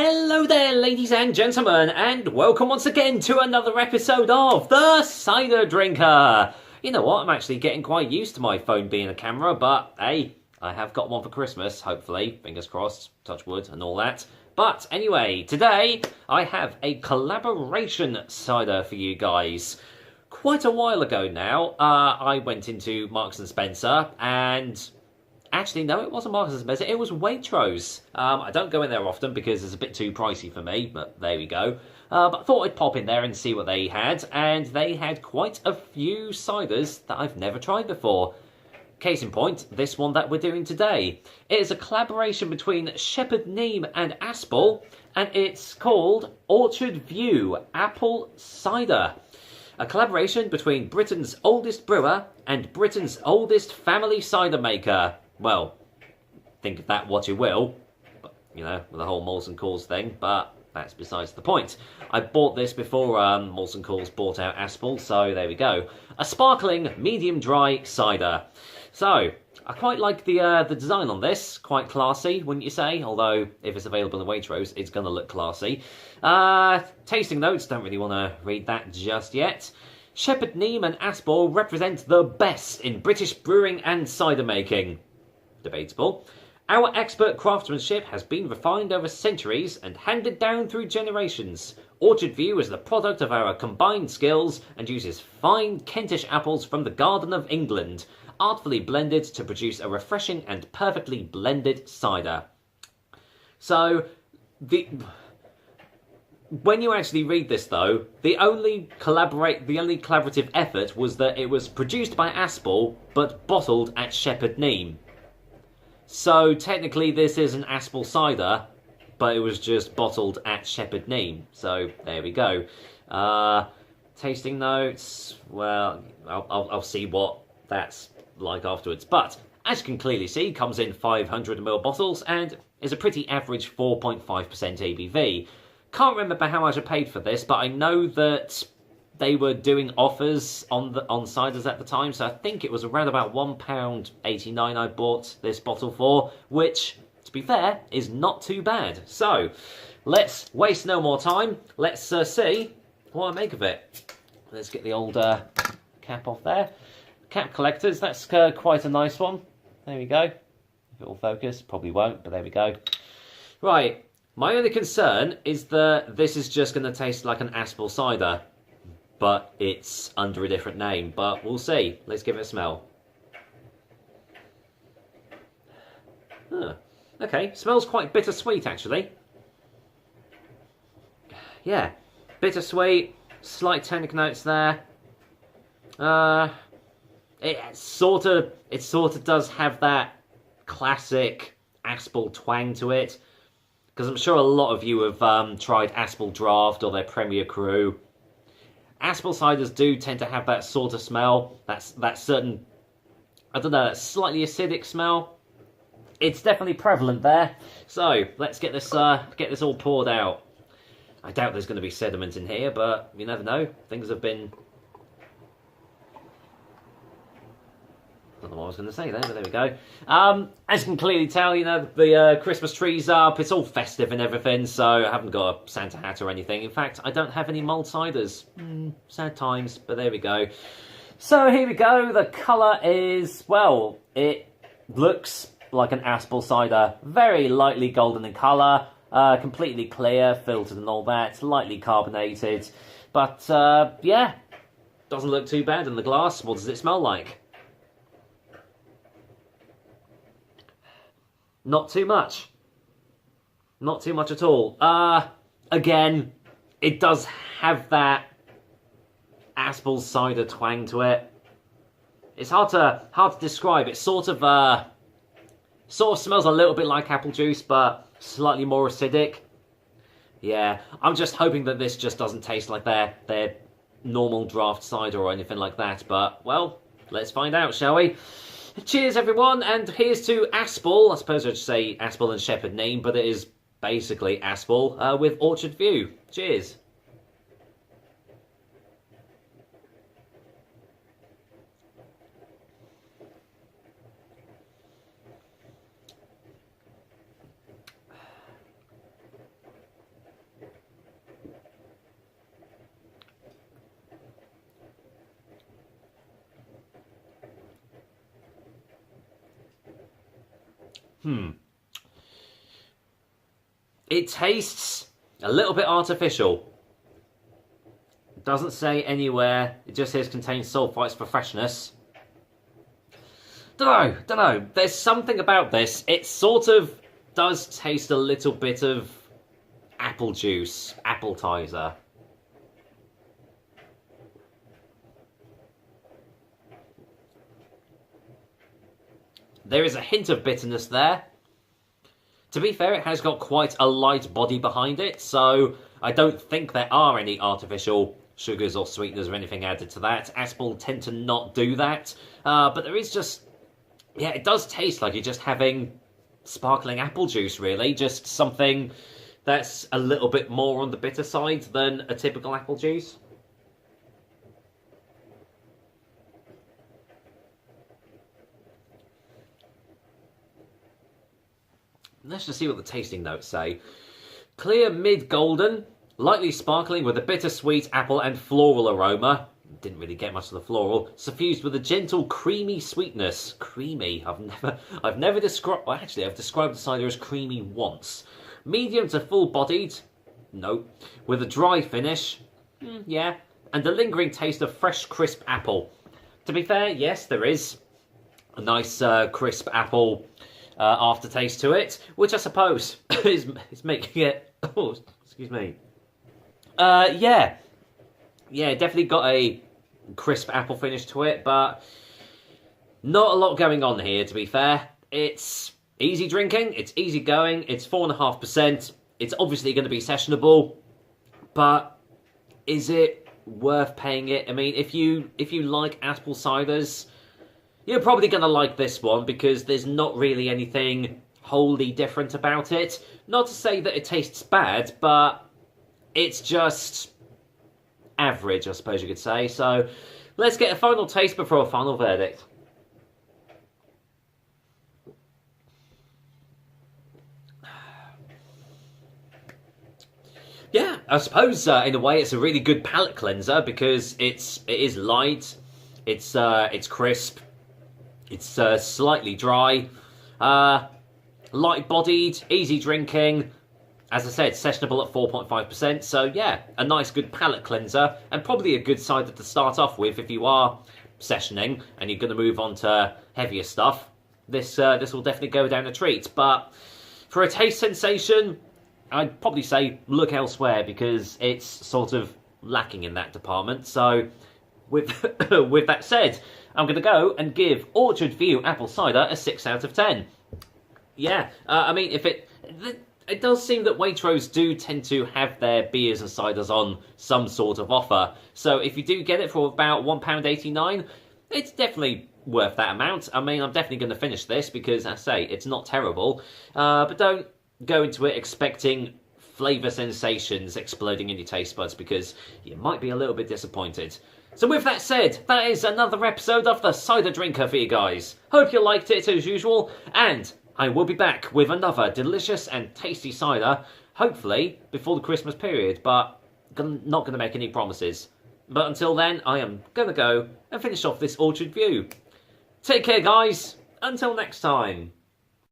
Hello there, ladies and gentlemen, and welcome once again to another episode of The Cider Drinker. You know what, I'm actually getting quite used to my phone being a camera, but hey, I have got one for Christmas, hopefully, fingers crossed, touch wood and all that. But anyway, today I have a collaboration cider for you guys. Quite a while ago now, I went into Marks & Spencer and... Actually, no, it wasn't Marks & Spencer, it was Waitrose. I don't go in there often because it's a bit too pricey for me, but there we go. But I thought I'd pop in there and see what they had, and they had quite a few ciders that I've never tried before. Case in point, this one that we're doing today. It is a collaboration between Shepherd Neame and Aspall, and it's called Orchard View Apple Cider. A collaboration between Britain's oldest brewer and Britain's oldest family cider maker. Well, think of that what you will, but, you know, with the whole Molson Coors thing, but that's besides the point. I bought this before Molson Coors bought out Aspall, so there we go. A sparkling, medium dry cider. So, I quite like the design on this, quite classy, wouldn't you say? Although, if it's available in Waitrose, it's going to look classy. Tasting notes, don't really want to read that just yet. Shepherd Neame and Aspall represent the best in British brewing and cider making. Debatable. Our expert craftsmanship has been refined over centuries and handed down through generations. Orchard View is the product of our combined skills and uses fine Kentish apples from the Garden of England, artfully blended to produce a refreshing and perfectly blended cider. So, when you actually read this, though, the only collaborative effort was that it was produced by Aspall, but bottled at Shepherd Neame. So, technically, this is an Aspall cider, but it was just bottled at Shepherd Neame. So, there we go. Tasting notes, well, I'll see what that's like afterwards. But, as you can clearly see, comes in 500ml bottles and is a pretty average 4.5% ABV. Can't remember how much I paid for this, but I know that they were doing offers on ciders at the time, so I think it was around about £1.89 I bought this bottle for, which, to be fair, is not too bad. So, let's waste no more time. Let's see what I make of it. Let's get the old cap off there. Cap collectors, that's quite a nice one. There we go. If it will focus, probably won't, but there we go. Right. My only concern is that this is just going to taste like an Aspall cider, but it's under a different name. But we'll see. Let's give it a smell. Huh. Okay, smells quite bittersweet, actually. Yeah, bittersweet, slight tannic notes there. It sort of does have that classic Aspall twang to it. Because I'm sure a lot of you have tried Aspall Draft or their Premier Cru. Aspall ciders do tend to have that sort of smell. That certain, I don't know, that slightly acidic smell. It's definitely prevalent there. So let's get this all poured out. I doubt there's going to be sediment in here, but you never know. Things have been... I don't know what I was going to say there, but there we go. As you can clearly tell, you know, the Christmas tree's up, it's all festive and everything, so I haven't got a Santa hat or anything. In fact, I don't have any mulled ciders. Sad times, but there we go. So here we go, the colour is, well, it looks like an Aspall cider. Very lightly golden in colour, completely clear, filtered and all that, lightly carbonated. But, yeah, doesn't look too bad in the glass. What does it smell like? Not too much. Not too much at all. Again, it does have that Aspall cider twang to it. It's hard to describe. It sort of smells a little bit like apple juice, but slightly more acidic. Yeah, I'm just hoping that this just doesn't taste like their normal draft cider or anything like that. But, well, let's find out, shall we? Cheers, everyone, and here's to Aspall. I suppose I'd say Aspall and Shepherd Neame, but it is basically Aspall with Orchard View. Cheers. It tastes a little bit artificial. It doesn't say anywhere. It just says contains sulfites for freshness. Don't know. There's something about this. It sort of does taste a little bit of apple juice, appetizer. There is a hint of bitterness there. To be fair, it has got quite a light body behind it, so I don't think there are any artificial sugars or sweeteners or anything added to that. Aspall tend to not do that, but there is just... yeah, it does taste like you're just having sparkling apple juice, really. Just something that's a little bit more on the bitter side than a typical apple juice. Let's just see what the tasting notes say. Clear mid-golden, lightly sparkling with a bittersweet apple and floral aroma. Didn't really get much of the floral. Suffused with a gentle creamy sweetness. Creamy. I've never described... well, actually, I've described the cider as creamy once. Medium to full-bodied. No. With a dry finish. Yeah. And a lingering taste of fresh, crisp apple. To be fair, yes, there is a nice crisp apple aftertaste to it, which I suppose is making it... oh, excuse me. Yeah, definitely got a crisp apple finish to it, but not a lot going on here, to be fair. It's easy drinking, it's easy going, it's 4.5%. It's obviously going to be sessionable, but is it worth paying it? I mean, if you like Aspall ciders, you're probably going to like this one because there's not really anything wholly different about it. Not to say that it tastes bad, but it's just average, I suppose you could say. So let's get a final taste before a final verdict. Yeah, I suppose in a way it's a really good palate cleanser because it is light, it's crisp, it's slightly dry, light-bodied, easy drinking. As I said, sessionable at 4.5%, so yeah, a nice good palate cleanser, and probably a good cider to start off with if you are sessioning and you're going to move on to heavier stuff. This will definitely go down a treat, but for a taste sensation, I'd probably say look elsewhere because it's sort of lacking in that department. So with with that said, I'm going to go and give Orchard View Apple Cider a 6 out of 10. Yeah, I mean, it does seem that Waitrose do tend to have their beers and ciders on some sort of offer. So if you do get it for about £1.89, it's definitely worth that amount. I mean, I'm definitely going to finish this because, as I say, it's not terrible. But don't go into it expecting flavour sensations exploding in your taste buds because you might be a little bit disappointed. So with that said, that is another episode of the Cider Drinker for you guys. Hope you liked it as usual, and I will be back with another delicious and tasty cider, hopefully before the Christmas period, but not going to make any promises. But until then, I am going to go and finish off this Orchard View. Take care, guys. Until next time.